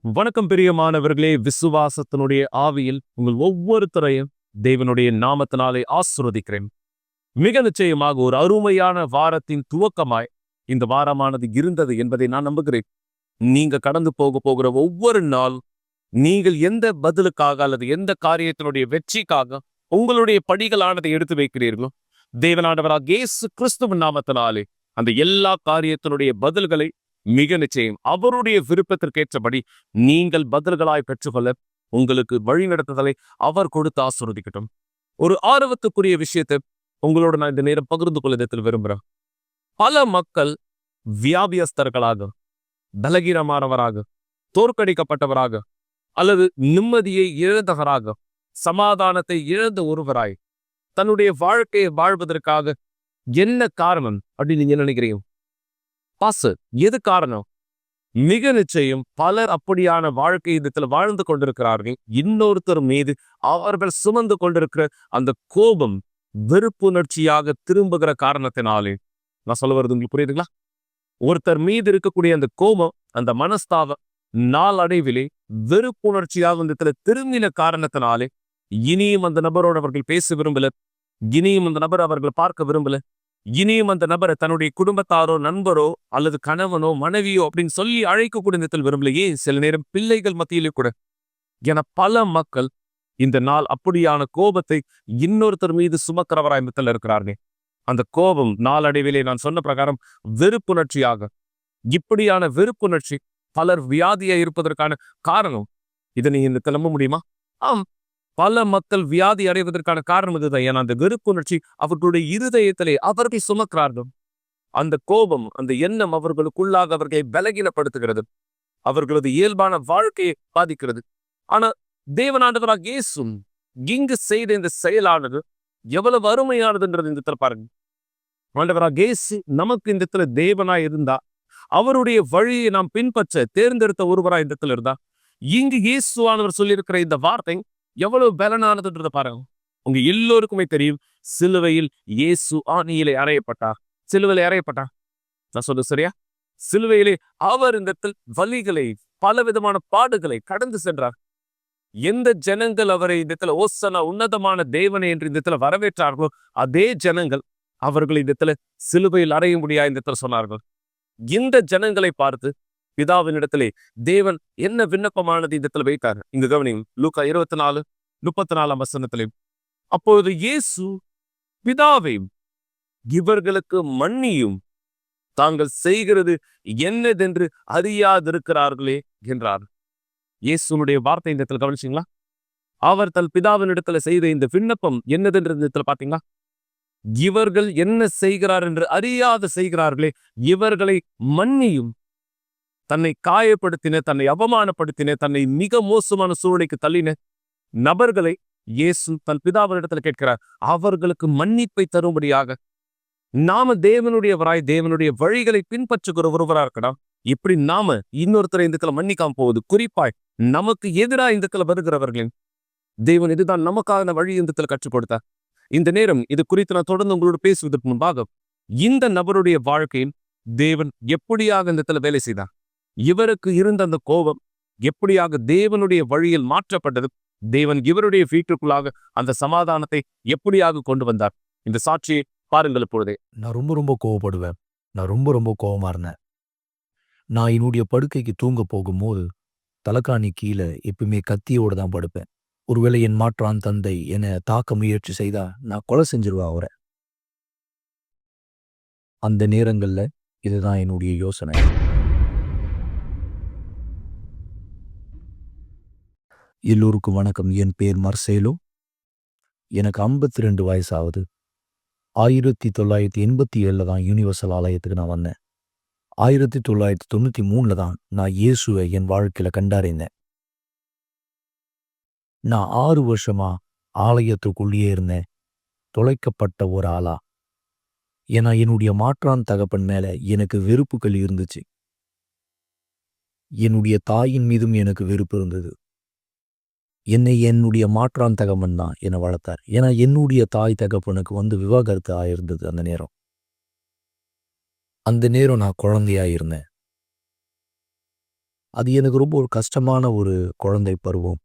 வணக்கம் பிரியமானவர்களே, விசுவாசத்தினுடைய ஆவியில் உங்கள் ஒவ்வொருத்தரையும் தேவனுடைய நாமத்தினாலே ஆசீர்வதிக்கிறேன். மிக நிச்சயமாக ஒரு அருமையான வாரத்தின் துவக்கமாய் இந்த வாரமானது இருந்தது என்பதை நான் நம்புகிறேன். நீங்க கடந்து போகிற ஒவ்வொரு நாள் நீங்கள் எந்த பதிலுக்காக அல்லது எந்த காரியத்தினுடைய வெற்றிக்காக உங்களுடைய படிகளானதை எடுத்து வைக்கிறீர்களோ, தேவனானவராக இயேசு கிறிஸ்துவின் நாமத்தினாலே அந்த எல்லா காரியத்தினுடைய பதில்களை மிக நிச்சயம் அவருடைய விருப்பத்திற்கேற்றபடி நீங்கள் பதில்களாய் பெற்றுக்கொள்ள உங்களுக்கு வழிநடத்துதலை அவர் கொடுத்து ஆசீர்வதிக்கட்டும். ஒரு ஆர்வத்துக்குரிய விஷயத்தை உங்களோட நான் இந்த நேரம் பகிர்ந்து கொள்வதில் விரும்புகிறேன். பல மக்கள் வியாபியஸ்தர்களாக, பலகீனமானவராக, தோற்கடிக்கப்பட்டவராக அல்லது நிம்மதியை இழந்தவராக, சமாதானத்தை இழந்த ஒருவராய் தன்னுடைய வாழ்க்கையை வாழ்வதற்காக என்ன காரணம் அப்படின்னு நீங்க நினைக்கிறீங்க? எது காரணம்? மிக நிச்சயம் பலர் அப்படியான வாழ்க்கை விதத்தில் வாழ்ந்து கொண்டிருக்கிறார்கள். இன்னொருத்தர் மீது அவர்கள் சுமந்து கொண்டிருக்கிற அந்த கோபம் வெறுப்புணர்ச்சியாக திரும்புகிற காரணத்தினாலே. நான் சொல்ல வருது உங்களுக்கு புரியுதுங்களா? ஒருத்தர் மீது இருக்கக்கூடிய அந்த கோபம், அந்த மனஸ்தாபம் நாளடைவிலே வெறுப்புணர்ச்சியாக விதத்துல திரும்பின காரணத்தினாலே இனியும் அந்த நபரோடு அவர்கள் பேச விரும்பல, இனியும் அந்த நபர் அவர்கள் பார்க்க விரும்பல, இனியும் அந்த நபரை தன்னுடைய குடும்பத்தாரோ, நண்பரோ அல்லது கணவனோ, மனைவியோ அப்படின்னு சொல்லி அழைக்கக்கூடிய நேரத்தில் விரும்பலையே. சில நேரம் பிள்ளைகள் மத்தியிலே கூட. என பல மக்கள் இந்த நாள் அப்படியான கோபத்தை இன்னொருத்தர் மீது சுமக்கிறவராய் மத்தியில் இருக்கிறார்கள். அந்த கோபம் நாளடைவிலே நான் சொன்ன பிரகாரம் வெறுப்புணர்ச்சியாக, இப்படியான வெறுப்புணர்ச்சி பலர் வியாதியா இருப்பதற்கான காரணம். இதை நீங்க இந்த நம்ப முடியுமா? ஆம், பல மக்கள் வியாதி அடைவதற்கான காரணம் இதுதான். ஏன்னா அந்த வெறுப்புணர்ச்சி அவர்களுடைய இருதயத்திலே அவர்கள் சுமக்கிறார்கள். அந்த கோபம், அந்த எண்ணம் அவர்களுக்குள்ளாக அவர்களை பலகீனப்படுத்துகிறது, அவர்களது இயல்பான வாழ்க்கையை பாதிக்கிறது. ஆனா தேவனானவராக இயேசு இங்கு செய்த இந்த செயலானது எவ்வளவு அருமையானதுன்றது இந்த இடத்துல பாருங்க. ஆண்டவராக இயேசு நமக்கு இந்த இடத்துல தேவனாய் இருந்தா, அவருடைய வழியை நாம் பின்பற்ற தேர்ந்தெடுத்த ஒருவராய் இந்த இடத்துல இருந்தா, இங்கு இயேசுவானவர் சொல்லியிருக்கிற இந்த வார்த்தை எவ்வளவு பலனானதுன்றத பாருங்க. உங்க எல்லோருக்குமே தெரியும், சிலுவையில் இயேசு ஆணியிலே அறையப்பட்டார். சிலுவையிலே அறையப்பட்டார். நான் சொல்றது சரியா? சிலுவையிலே அவர் இந்த வலிகளை, பலவிதமான பாடுகளை கடந்து சென்றார். எந்த ஜனங்கள் அவரை இந்த இடத்துல ஓசனா உன்னதமான தேவனை என்று இந்த இடத்துல வரவேற்றார்களோ, அதே ஜனங்கள் அவர்கள் இந்த இடத்துல சிலுவையில் அறைய முடியாது இந்த இடத்துல சொன்னார்கள். இந்த ஜனங்களை பார்த்து பிதாவின் இடத்திலே தேவன் என்ன விண்ணப்பமானது இந்த இடத்துல வைத்தார். இங்க கவனியும், லூக்கா 24:34 வசனத்திலே, அப்போது இயேசு பிதாவை இவர்களுக்கு மன்னியும், தாங்கள் செய்கிறது என்னதென்று அறியாதிருக்கிறார்களே என்றார். இயேசுனுடைய வார்த்தை இந்த இடத்துல கவனிச்சிங்களா? அவர் தன் பிதாவின் இடத்துல செய்த இந்த விண்ணப்பம் என்னதென்று இந்த இடத்துல பாத்தீங்களா? இவர்கள் என்ன செய்கிறார் என்று அறியாது செய்கிறார்களே, இவர்களை மன்னியும். தன்னை காயப்படுத்தின, தன்னை அவமானப்படுத்தின, தன்னை மிக மோசமான சூழ்நிலைக்கு தள்ளின நபர்களை இயேசு தன் பிதாவினிடத்துல கேட்கிறார், அவர்களுக்கு மன்னிப்பை தரும்படியாக. நாம தேவனுடையவராய் தேவனுடைய வழிகளை பின்பற்றுகிற ஒருவரா இருக்கலாம். இப்படி நாம இன்னொருத்தரை இந்த மன்னிக்காம போகுது, குறிப்பாய் நமக்கு எதிராக இந்த வருகிறவர்களின் தேவன் இதுதான் நமக்கான வழி இந்த கற்றுக் கொடுத்தார். இந்த நேரம் இது குறித்து நான் தொடர்ந்து உங்களோடு பேசுவதற்கு முன்பாக, இந்த நபருடைய வாழ்க்கையில் தேவன் எப்படியாக இந்த வேலை செய்தார், இவருக்கு இருந்த அந்த கோபம் எப்படியாக தேவனுடைய வழியில் மாற்றப்பட்டது, தேவன் இவருடைய வீட்டுக்குள்ளாக அந்த சமாதானத்தை எப்படியாக கொண்டு வந்தார், இந்த சாட்சியை பாருங்கள். இப்பொழுதே நான் ரொம்ப கோவப்படுவேன். நான் ரொம்ப கோவமா இருந்தேன். நான் என்னுடைய படுக்கைக்கு தூங்க போகும்போது தலைக்காணி கீழே எப்பவுமே கத்தியோடு தான் படுப்பேன். ஒருவேளை என் மாற்றான் தந்தை என்னை தாக்க முயற்சி செய்தா நான் கொலை செஞ்சிருவேன் அவரை. அந்த நேரங்கள்ல இதுதான் என்னுடைய யோசனை. எல்லோருக்கும் வணக்கம். என் பேர் மர்சேலோ. எனக்கு 52 வயசாகுது. 1987 தான் யூனிவர்சல் ஆலயத்துக்கு நான் வந்தேன். 1993 தான் நான் இயேசுவை என் வாழ்க்கையில கண்டறிந்தேன். நான் 6 வருஷமா ஆலயத்துக்குள்ளேயே இருந்தேன், தொலைக்கப்பட்ட ஒரு ஆளா. ஏன்னா என்னுடைய மாற்றான் தகப்பன் மேல எனக்கு வெறுப்புகள் இருந்துச்சு. என்னுடைய தாயின் மீதும் எனக்கு வெறுப்பு இருந்தது. என்னை என்னுடைய மாற்றான் தகப்பன் தான் என்னை வளர்த்தார். ஏன்னா என்னுடைய தாய் தகப்பனுக்கு விவாகரத்து ஆயிருந்தது. அந்த நேரம் நான் குழந்தையா இருந்தேன். அது எனக்கு ரொம்ப ஒரு கஷ்டமான ஒரு குழந்தை பருவம்.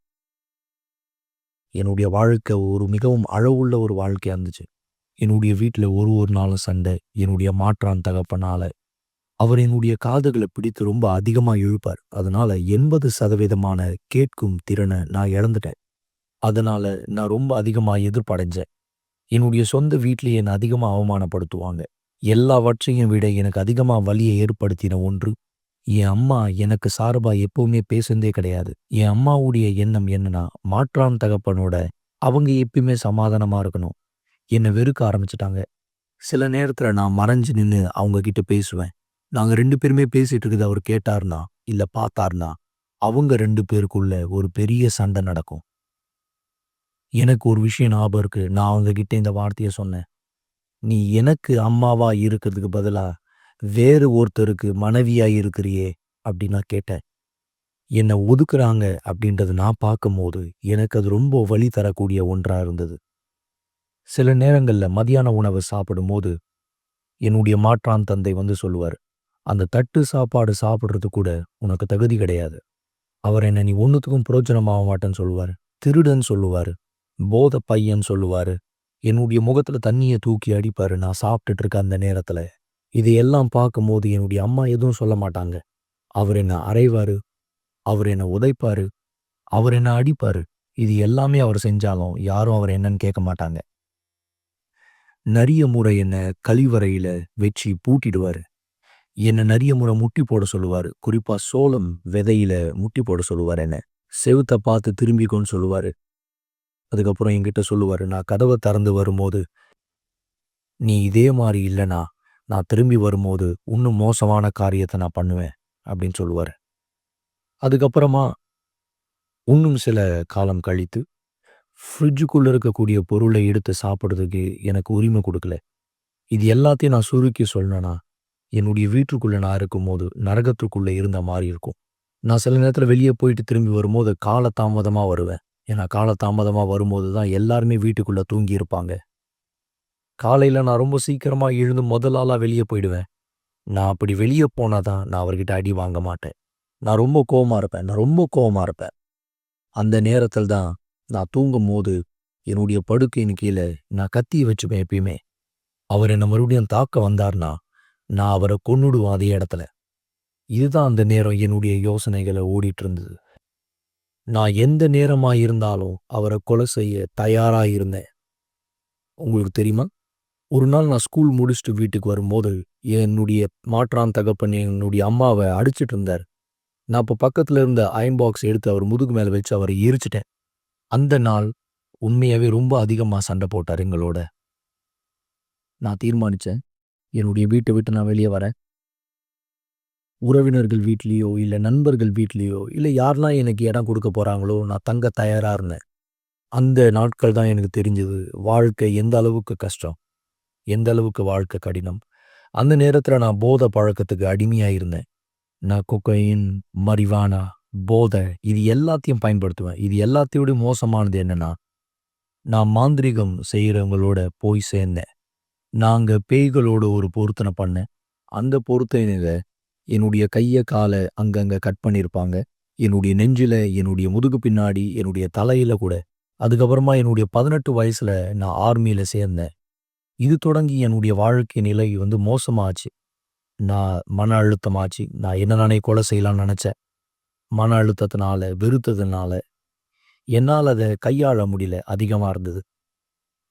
என்னுடைய வாழ்க்கை ஒரு மிகவும் அழவுள்ள ஒரு வாழ்க்கையா இருந்துச்சு. என்னுடைய வீட்ல ஒரு நாளும் சண்டை. என்னுடைய மாற்றான் தகப்பனால. அவர் என்னுடைய காதுகள பிடித்து ரொம்ப அதிகமா இழுப்பார். அதனால 80% கேட்கும் திறன நான் இழந்துட்டேன். அதனால நான் ரொம்ப அதிகமா எதிர்ப்படைஞ்சேன். என்னுடைய சொந்த வீட்லயே என்ன அதிகமா அவமானப்படுத்துவாங்க. எல்லாவற்றையும் விட எனக்கு அதிகமா வலிய ஏற்படுத்தின ஒன்று, என் அம்மா எனக்கு சார்பா எப்பவுமே பேசுனதே கிடையாது. என் அம்மாவுடைய எண்ணம் என்னன்னா, மாற்றான் தகப்பனோட அவங்க எப்பயுமே சமாதானமா இருக்கணும். என்ன வெறுக்க ஆரம்பிச்சுட்டாங்க. சில நேரத்துல நான் மறைஞ்சு நின்னு அவங்க கிட்ட பேசுவேன். நாங்க 2 பேருமே பேசிட்டு இருக்கிறத அவரு கேட்டாருன்னா, இல்ல பார்த்தாருன்னா, அவங்க 2 பேருக்குள்ள ஒரு பெரிய சண்டை நடக்கும். எனக்கு ஒரு விஷயம் ஞாபகம் இருக்கு. நான் அவங்க கிட்ட இந்த வார்த்தைய சொன்னேன். "நீ எனக்கு அம்மாவா இருக்கிறதுக்கு பதிலா, வேறு ஒருத்தருக்கு மனைவியா இருக்கிறியே" அப்படின்னு நான் கேட்டேன். என்ன ஒதுக்குறாங்க அப்படின்றத நான் பார்க்கும்போது, எனக்கு அது ரொம்ப வலி தரக்கூடிய ஒன்றா இருந்தது. சில நேரங்கள்ல மதியான உணவு சாப்பிடும்போது, என்னுடைய மாற்றான் தந்தை வந்து சொல்லுவாரு, "அந்த தட்டு சாப்பாடு சாப்பிடுறதுக்கு கூட உனக்கு தகுதி கிடையாது." அவர் என்ன "நீ ஒண்ணுத்துக்கும் பிரயோஜனமாக மாட்டேன்னு" சொல்லுவாரு. திருடன் சொல்லுவாரு. போதை பையன் சொல்லுவாரு. என்னுடைய முகத்துல தண்ணிய தூக்கி அடிப்பாரு நான் சாப்பிட்டுட்டு இருக்க அந்த நேரத்துல. இதையெல்லாம் பார்க்கும்போது என்னுடைய அம்மா எதுவும் சொல்ல மாட்டாங்க. அவர் என்ன அறைவாரு. அவர் என்ன உதைப்பாரு. அவர் என்ன அடிப்பாரு. இது எல்லாமே அவர் செஞ்சாலும் யாரும் அவர் என்னன்னு கேட்க மாட்டாங்க. நெறைய முறை என்ன கழிவறையில வச்சு பூட்டிடுவாரு. என்ன நெறைய முறை முட்டி போட சொல்லுவாரு. குறிப்பா சோளம் விதையில முட்டி போட சொல்லுவாரு என்ன. செவுத்த பார்த்து திரும்பிக்கோன்னு சொல்லுவாரு. அதுக்கப்புறம் என்கிட்ட சொல்லுவாரு, நான் கதவ திறந்து வரும்போது, "நீ இதே மாரி இல்லன்னா, நான் திரும்பி வரும்போது இன்னும் மோசமான காரியத்த நான் பண்ணுவேன்." அப்படின்னு சொல்லுவாரு. அதுக்கப்புறமா இன்னும் சில காலம் கழித்து, ஃப்ரிட்ஜுக்குள்ள இருக்கக்கூடிய பொருளை எடுத்து சாப்பிடுறதுக்கு எனக்கு உரிமை குடுக்கல. இது எல்லாத்தையும் நான் சுருக்கி சொல்லணும்னா, என்னுடைய வீட்டுக்குள்ள நான் இருக்கும்போது நரகத்துக்குள்ள இருந்த மாரி இருக்கும். நான் சில நேரத்துல வெளிய போயிட்டு திரும்பி வரும்போது காலதாமதமா வருவேன். ஏன்னா காலதாமதமா வரும்போது தான் எல்லாருமே வீட்டுக்குள்ள தூங்கி இருப்பாங்க. காலையில நான் ரொம்ப சீக்கிரமா எழுந்து முதல் ஆளா வெளிய போயிடுவேன். நான் அப்படி வெளிய போனா தான் நான் அவர்கிட்ட அடி வாங்க மாட்டேன். நான் ரொம்ப கோவமா இருப்பேன். நான் ரொம்ப கோவமா இருப்பேன். அந்த நேரத்தில் தான் நான் தூங்கும்போது என்னுடைய படுக்கையின் கீழ நான் கத்திய வச்சுப்பேன் எப்பயுமே. அவர் என்ன மறுபடியும் தாக்க வந்தார்னா, நான் அவர கொன்னுடுவேன் அதே இடத்துல. இதுதான் அந்த நேரம் என்னுடைய யோசனைகள ஓடிட்டு இருந்தது. நான் எந்த நேரமா இருந்தாலும் அவர கொலை செய்ய தயாரா இருந்தேன். உங்களுக்கு தெரியுமா? ஒரு நாள் நான் ஸ்கூல் முடிச்சுட்டு வீட்டுக்கு வரும்போது, என்னுடைய மாற்றான் தகப்பன் என்னுடைய அம்மாவ அடிச்சிட்டு இருந்தாரு. நான் அப்ப பக்கத்துல இருந்த அயர்ன் பாக்ஸ் எடுத்து அவர் முதுகு மேல வச்சு அவர எரிச்சுட்டேன். அந்த நாள் உண்மையாவே ரொம்ப அதிகமா சண்டை போட்டாரு எங்களோட. நான் தீர்மானிச்சேன், என்னுடைய வீட்ட விட்டு நான் வெளிய வரேன். உறவினர்கள் வீட்லயோ, இல்ல நண்பர்கள் வீட்லயோ, இல்ல யாரெல்லாம் எனக்கு இடம் குடுக்க போறாங்களோ, நான் தங்க தயாரா இருந்தேன். அந்த நாட்கள் தான் எனக்கு தெரிஞ்சது, வாழ்க்கை எந்த அளவுக்கு கஷ்டம், எந்த அளவுக்கு வாழ்க்கை கடினம். அந்த நேரத்துல நான் போதை பழக்கத்துக்கு அடிமையா இருந்தேன். நான் கொக்கைன், மரிவானா, போதை இது எல்லாத்தையும் பயன்படுத்துவேன். இது எல்லாத்தையும் விட மோசமானது என்னன்னா, நான் மாந்திரீகம் செய்றவங்களோட போய் சேர்ந்தேன். நாங்க பேய்களோட ஒரு பொருத்தனை பண்ணேன். அந்த பொருத்தனையில என்னுடைய கைய, கால அங்கங்க கட் பண்ணியிருப்பாங்க. என்னுடைய நெஞ்சில, என்னுடைய முதுகு பின்னாடி, என்னுடைய தலையில கூட. அதுக்கப்புறமா என்னுடைய 18 வயசுல நான் ஆர்மியில சேர்ந்தேன். இது தொடங்கி என்னுடைய வாழ்க்கை நிலை வந்து மோசமாச்சு. நான் மன அழுத்தமாச்சு. நான் என்ன நானே கொலை செய்யலாம்னு நெனச்சேன். மன அழுத்தத்தினால, வெறுத்ததுனால, என்னால அத கையாள முடியல. அதிகமா இருந்தது.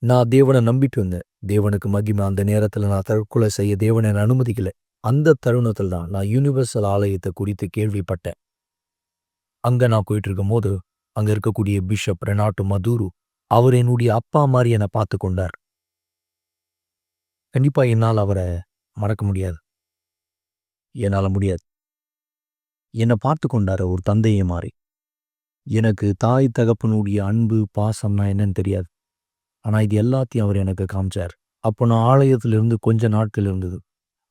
நான் தேவன நம்பிட்டு இருந்தேன். தேவனுக்கு மகிமை. அந்த நேரத்துல நான் தற்கொலை செய்ய தேவன் என்ன அனுமதிக்கல. அந்த தருணத்தில் தான் நான் யுனிவர்சல் ஆலயத்த குறித்து கேள்விப்பட்டேன். அங்க நான் போயிட்டு இருக்கும்போது, அங்க இருக்கக்கூடிய பிஷப் ரெனாட்டோ மதுரு, அவர் என்னுடைய அப்பா மாரி என்ன பார்த்துக் கொண்டார். கண்டிப்பா என்னால அவர மறக்க முடியாது. என்னால முடியாது. என்ன பார்த்துக் கொண்டாரு ஒரு தந்தைய மாரி. எனக்கு தாய் தகப்பனுடைய அன்பு, பாசம்னா என்னன்னு தெரியாது. ஆனா இது எல்லாத்தையும் அவர் எனக்கு காமிச்சார். அப்போ நான் ஆலயத்துல இருந்து கொஞ்ச நாட்கள் இருந்தது.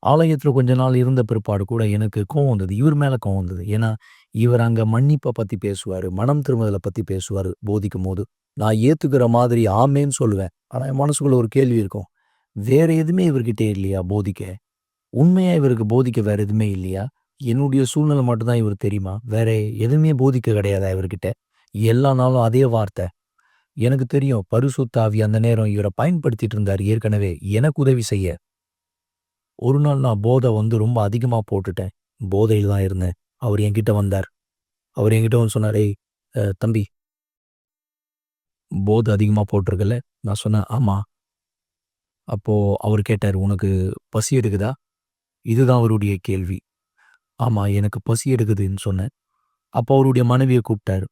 ஆலயத்துல கொஞ்ச நாள் இருந்த பிற்பாடு கூட எனக்கு கோவம் வந்தது. இவர் மேல கோவம் வந்தது. ஏன்னா, இவர் அங்க மன்னிப்ப பத்தி பேசுவாரு. மனம் திரும்புதல பத்தி பேசுவாரு போதிக்கும்போது. நான் ஏத்துக்கிற மாதிரி ஆமேன்னு சொல்லுவேன். ஆனா என் மனசுக்குள்ள ஒரு கேள்வி இருக்கும். வேற எதுவுமே இவர்கிட்ட இல்லையா போதிக்க? உண்மையா இவருக்கு போதிக்க வேற எதுவுமே இல்லையா? என்னுடைய சூழ்நிலை மட்டும் தான் இவருக்கு தெரியுமா? வேற எதுவுமே போதிக்க கிடையாதா இவர்கிட்ட? எல்லா நாளும் அதே வார்த்தை. எனக்கு தெரியும் பரிசுத்த ஆவி அந்த நேரம் இவர பயன்படுத்திட்டு இருந்தாரு ஏற்கனவே எனக்கு உதவி செய்ய. ஒரு நாள் நான் போதை ரொம்ப அதிகமா போட்டுட்டேன். போதையில தான் இருந்தேன். அவர் என்கிட்ட வந்தார். அவர் என்கிட்ட வந்து சொன்னாரு, "ஏய் தம்பி போதை அதிகமா போட்டிருக்கல்ல?" நான் சொன்னேன், "ஆமா." அப்போ அவரு கேட்டாரு, "உனக்கு பசி எடுக்குதா?" இதுதான் அவருடைய கேள்வி. "ஆமா, எனக்கு பசி எடுக்குதுன்னு" சொன்னேன். அப்போ அவருடைய மனைவிய கூப்பிட்டாரு.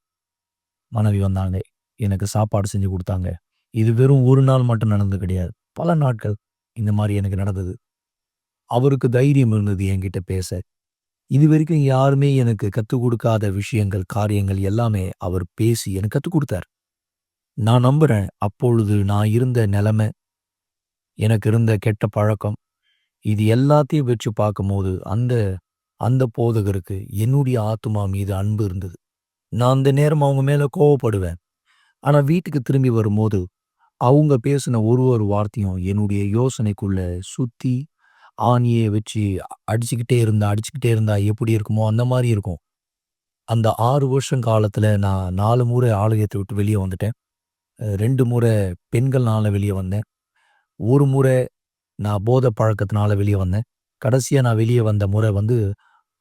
மனைவி வந்தாங்க. எனக்கு சாப்பாடு செஞ்சு குடுத்தாங்க. இது வெறும் ஒரு நாள் மட்டும் நடந்தது கிடையாது. பல நாட்கள் இந்த மாரி எனக்கு நடந்தது. அவருக்கு தைரியம் இருந்தது என்கிட்ட பேச. இதுவரைக்கும் யாருமே எனக்கு கத்துக் குடுக்காத விஷயங்கள், காரியங்கள் எல்லாமே அவர் பேசி எனக்கு கத்துக் குடுத்தார். நான் நம்புறேன், அப்பொழுது நான் இருந்த நெலைமை, எனக்கு இருந்த கெட்ட பழக்கம், இது எல்லாத்தையும் வச்சு பார்க்கும்போது, அந்த அந்த போதகருக்கு என்னுடைய ஆத்துமா மீது அன்பு இருந்தது. நான் அந்த நேரம் அவங்க மேல கோவப்படுவேன். ஆனா வீட்டுக்கு திரும்பி வரும்போது, அவங்க பேசின ஒரு ஒரு வார்த்தையும் என்னுடைய யோசனைக்குள்ள சுத்தி, ஆணிய வச்சு அடிச்சுக்கிட்டே இருந்தா எப்படி இருக்குமோ, அந்த மாரி இருக்கும். அந்த 6 வருஷம் காலத்துல நான் 4 முறை ஆலயத்த விட்டு வெளிய வந்துட்டேன். 2 முறை பெண்கள்னால வெளிய வந்தேன். 1 முறை நான் போதை பழக்கத்தினால வெளிய வந்தேன். கடைசியா நான் வெளிய வந்த முறை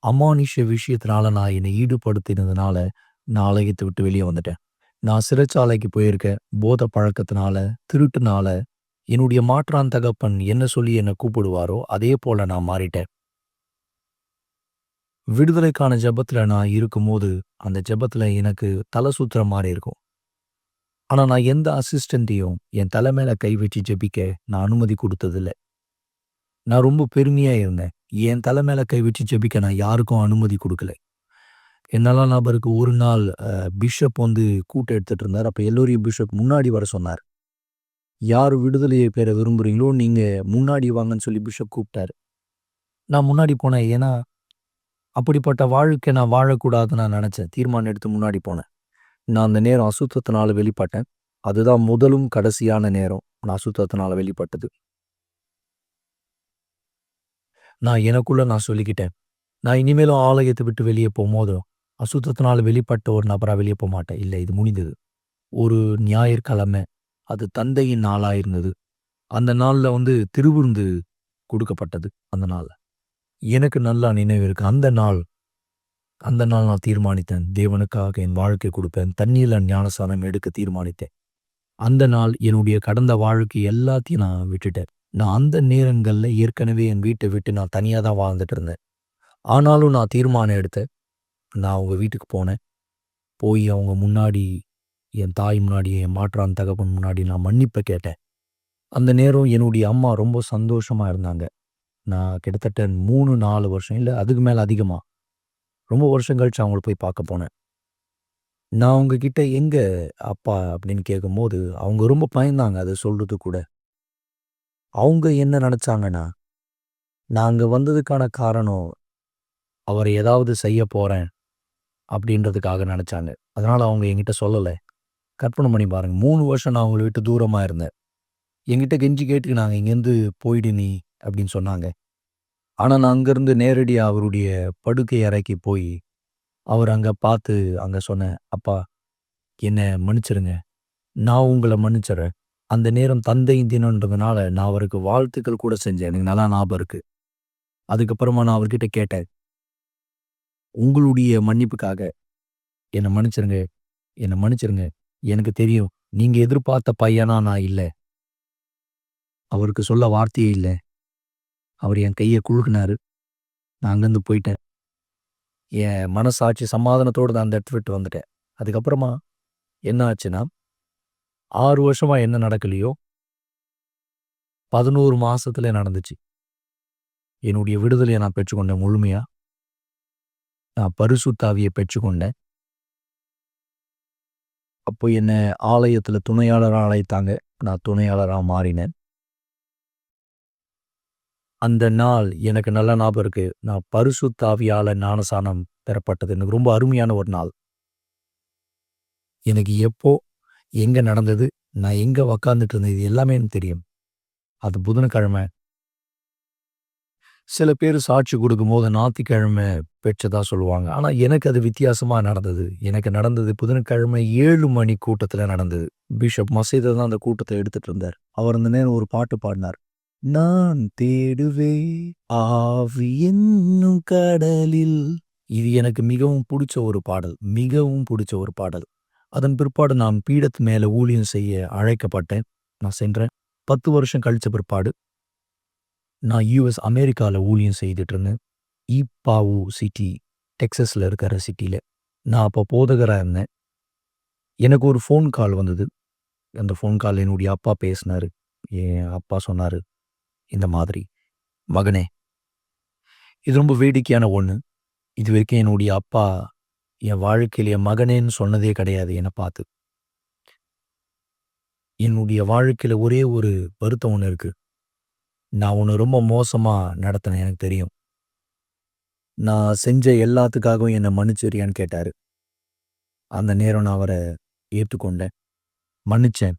அமானுஷ்ய விஷயத்தினால நான் என்னை ஈடுபடுத்தினதுனால, நான் ஆலயத்த விட்டு வெளிய வந்துட்டேன். நான் சிறைச்சாலைக்கு போயிருக்கேன். போதை பழக்கத்தினால, திருட்டுனால, என்னுடைய மாற்றான் தகப்பன் என்ன சொல்லி என்ன கூப்பிடுவாரோ, அதே போல நான் மாறிட்டேன். விடுதலைக்கான ஜெபத்துல நான் இருக்கும்போது, அந்த ஜெபத்துல எனக்கு தல சுத்துற மாரி இருக்கும். ஆனா நான் எந்த அசிஸ்டன்ட்டையும் என் தல மேல கை வச்சு ஜெபிக்க நான் அனுமதி குடுத்ததில்ல. நான் ரொம்ப பெருமையா இருந்தேன். என் தல மேல கை வச்சு ஜெபிக்க நான் யாருக்கும் அனுமதி குடுக்கல. என்னால ஞாபகம் இருக்கு ஒரு நாள் பிஷப் கூட்டம் எடுத்துட்டு இருந்தார். அப்ப எல்லோரையும் பிஷப் முன்னாடி வர சொன்னார். யார் விடுதலையை பெற விரும்புறீங்களோ, நீங்க முன்னாடி வாங்கன்னு சொல்லி பிஷப் கூப்பிட்டாரு. நான் முன்னாடி போனேன். ஏன்னா, அப்படிப்பட்ட வாழ்க்கை நான் வாழக்கூடாதுன்னு நான் நெனச்சேன். தீர்மானம் எடுத்து முன்னாடி போனேன். நான் அந்த நேரம் அசுத்தத்தினால வெளிப்பட்டேன். அதுதான் முதலும் கடைசியான நேரம் நான் அசுத்தத்தினால வெளிப்பட்டது. நான் எனக்குள்ள சொல்லிக்கிட்டேன். நான் இனிமேலும் ஆலயத்த விட்டு வெளிய போம்போதும், அசுத்தத்தினால வெளிப்பட்ட ஒரு நபரா வெளிய போமாட்டேன். இல்ல இது முடிந்தது. ஒரு ஞாயிற்றுக்கிழமை, அது தந்தையின் நாளா இருந்தது. அந்த நாள்ல திருவிருந்து குடுக்கப்பட்டது அந்த நாள்ல. எனக்கு நல்லா நினைவு இருக்கு. அந்த நாள் நான் தீர்மானித்தேன். தேவனுக்காக என் வாழ்க்கை குடுப்பேன். தண்ணீர்ல ஞானஸ்நானம் எடுக்க தீர்மானித்தேன். அந்த நாள் என்னுடைய கடந்த வாழ்க்கை எல்லாத்தையும் நான் விட்டுட்டேன். நான் அந்த நேரங்கள்ல ஏற்கனவே என் வீட்ட விட்டு நான் தனியா தான் வாழ்ந்துட்டு இருந்தேன். ஆனாலும் நான் தீர்மானம் எடுத்தேன். நான் அவங்க வீட்டுக்கு போனேன். போய் அவங்க முன்னாடி, என் தாய் முன்னாடி, என் மாற்றான் தகப்பன் முன்னாடி நான் மன்னிப்பு கேட்டேன். அந்த நேரம் என்னுடைய அம்மா ரொம்ப சந்தோஷமா இருந்தாங்க. நான் கிட்டத்தட்ட 3, 4 வருஷம் இல்ல அதுக்கு மேல அதிகமா, ரொம்ப வருஷம் கழிச்சு அவங்கள போய் பார்க்க போனேன். நான் அவங்க கிட்ட "எங்க அப்பா?" அப்படின்னு கேட்கும்போது, அவங்க ரொம்ப பயந்தாங்க அத சொல்றதுக்கு கூட. அவங்க என்ன நெனச்சாங்கன்னா, நான் அங்க வந்ததுக்கான காரணம், அவர் ஏதாவது செய்ய போறேன் அப்படின்றதுக்காக நெனச்சாங்க. அதனால அவங்க என்கிட்ட சொல்லல. கற்பனை பண்ணி பாருங்க. 3 வருஷம் நான் அவங்கள விட்டு தூரமா இருந்தேன். என்கிட்ட கெஞ்சி கேட்டுக்கினாங்க, "இங்கேருந்து போயிடு நீ" அப்படின்னு சொன்னாங்க. ஆனா நான் அங்கருந்து நேரடியா அவருடைய படுக்கை அறைக்கு போயி, அவர அங்க பார்த்து அங்க சொன்னேன், "அப்பா, என்ன மன்னிச்சிருங்க. நான் உங்கள மன்னிச்சுர்றேன்." அந்த நேரம் தந்தையின் தினம்ன்றதுனால நான் அவருக்கு வாழ்த்துக்கள் கூட செஞ்சேன். எனக்கு நல்லா ஞாபகம் இருக்கு. அதுக்கப்புறமா நான் அவர்கிட்ட கேட்டேன், "உங்களுடைய மன்னிப்புக்காக என்ன மன்னிச்சிருங்க. என்ன மன்னிச்சிருங்க. எனக்கு தெரியும், நீங்க எதிர்பார்த்த பையனா நான் இல்ல." அவருக்கு சொல்ல வார்த்தையே இல்ல. அவரு என் கைய குலுக்குனாரு. நான் அங்கருந்து போயிட்டேன். என் மனசாட்சி சமாதானத்தோட நான் அந்த இடத்த விட்டு வந்துட்டேன். அதுக்கப்புறமா என்ன ஆச்சுன்னா, 6 வருஷமா என்ன நடக்கலையோ, 11 மாசத்துல நடந்துச்சு. என்னுடைய விடுதலைய நான் பெற்றுக்கொண்டேன் முழுமையா. நான் பரிசுத்த ஆவிய பெற்றுக்கொண்டேன். அப்போ என்ன ஆலயத்துல துணையாளரா அழைத்தாங்க. நான் துணையாளரா மாறினேன். அந்த நாள் எனக்கு நல்லா ஞாபகம் இருக்கு. நான் பரிசுத்த ஆவியால ஞானஸ்நானம் பெறப்பட்டது. எனக்கு ரொம்ப அருமையான ஒரு நாள். எனக்கு எப்போ, எங்க நடந்தது, நான் எங்க உக்காந்துட்டு இருந்தேன், இது எல்லாமே எனக்கு தெரியும். அது புதன்கிழமை. சில பேர் சாட்சி கொடுக்கும்போது ஞாயிற்றுக்கிழமை பெற்றதா சொல்லுவாங்க. ஆனா எனக்கு அது வித்தியாசமா நடந்தது. எனக்கு நடந்தது புதன்கிழமை 7 மணி கூட்டத்துல நடந்தது. பிஷப் மசீத தான் அந்த கூட்டத்த எடுத்துட்டு இருந்தார். அவர் அந்த நேரம் ஒரு பாட்டு பாடினார். நான் தேடுவேன் ஆவி என்னும் கடலில். இது எனக்கு மிகவும் புடிச்ச ஒரு பாடல். மிகவும் புடிச்ச ஒரு பாடல். அதன் பிற்பாடு நான் பீடத்து மேல ஊழியம் செய்ய அழைக்கப்பட்டேன். நான் சென்றேன். 10 வருஷம் கழிச்ச பிற்பாடு நான் அமெரிக்கால ஊழியம் செய்துட்டு இருந்தேன். ஈப்பாவு சிட்டி, டெக்சாஸ்ல இருக்கிற சிட்டில. நான் அப்போ போதகரா இருந்தேன். எனக்கு ஒரு ஃபோன் கால் வந்தது. அந்த ஃபோன் கால்ல என்னுடைய அப்பா பேசினாரு. என் அப்பா சொன்னாரு, இந்த மாதிரி, "மகனே, இது ரொம்ப வேடிக்கையான ஒண்ணு. இதுவரைக்கும் என்னுடைய அப்பா என் வாழ்க்கையில என் மகனேன்னு சொன்னதே கிடையாது என்ன பார்த்து. என்னுடைய வாழ்க்கையில ஒரே ஒரு வருத்தம் ஒண்ணு இருக்கு. நான் உன்ன ரொம்ப மோசமா நடத்தினேன் எனக்கு தெரியும். நான் செஞ்ச எல்லாத்துக்காகவும் என்ன மன்னிச்சிடுறியான்னு கேட்டாரு. அந்த நேரம் நான் அவர ஏத்துக்கொண்டேன். மன்னிச்சேன்.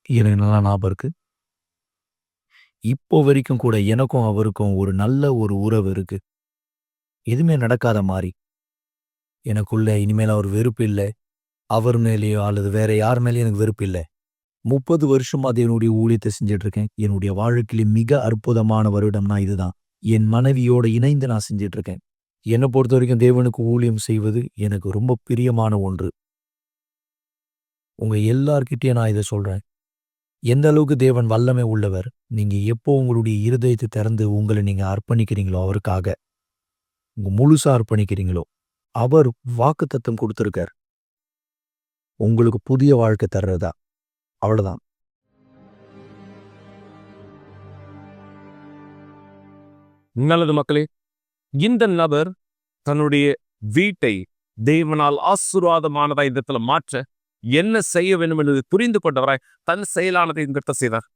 எனக்கு நல்லா ஞாபகம் இருக்கு. இப்போ வரைக்கும் கூட எனக்கும் அவருக்கும் ஒரு நல்ல ஒரு உறவு இருக்கு. எதுவுமே நடக்காத மாரி. எனக்குள்ள இனிமேல் அவர் வெறுப்பு இல்ல. அவர் மேலயோ அல்லது வேற யார் மேலயும் எனக்கு வெறுப்பு இல்ல. 30 வருஷமா அது என்னுடைய ஊழியத்த செஞ்சுட்டு இருக்கேன். என்னுடைய வாழ்க்கையில மிக அற்புதமான வருடம்னா இதுதான். என் மனைவியோட இணைந்து நான் செஞ்சுட்டு இருக்கேன். என்ன பொறுத்தவரைக்கும் தேவனுக்கு ஊழியம் செய்வது எனக்கு ரொம்ப பிரியமான ஒன்று. உங்க எல்லார்கிட்டயும் நான் இத சொல்றேன். எந்த அளவுக்கு தேவன் வல்லமை உள்ளவர். நீங்க எப்போ உங்களுடைய இருதயத்தை திறந்து உங்கள நீங்க அர்ப்பணிக்கிறீங்களோ அவருக்காக, உங்க முழுசா அர்ப்பணிக்கிறீங்களோ, அவர் வாக்குத்தத்தம் குடுத்திருக்கார். உங்களுக்கு புதிய வாழ்க்கை தர்றதா. அவ்வளவுதான். நல்லது மக்களே, இந்த நபர் தன்னுடைய வீட்டை தேவனால் ஆசீர்வாதமானதா இந்த இடத்துல மாற்ற என்ன செய்ய வேண்டும் என்பதை புரிந்து கொண்டவராய் தன் செயலானதை இந்த இடத்துல செய்தார்.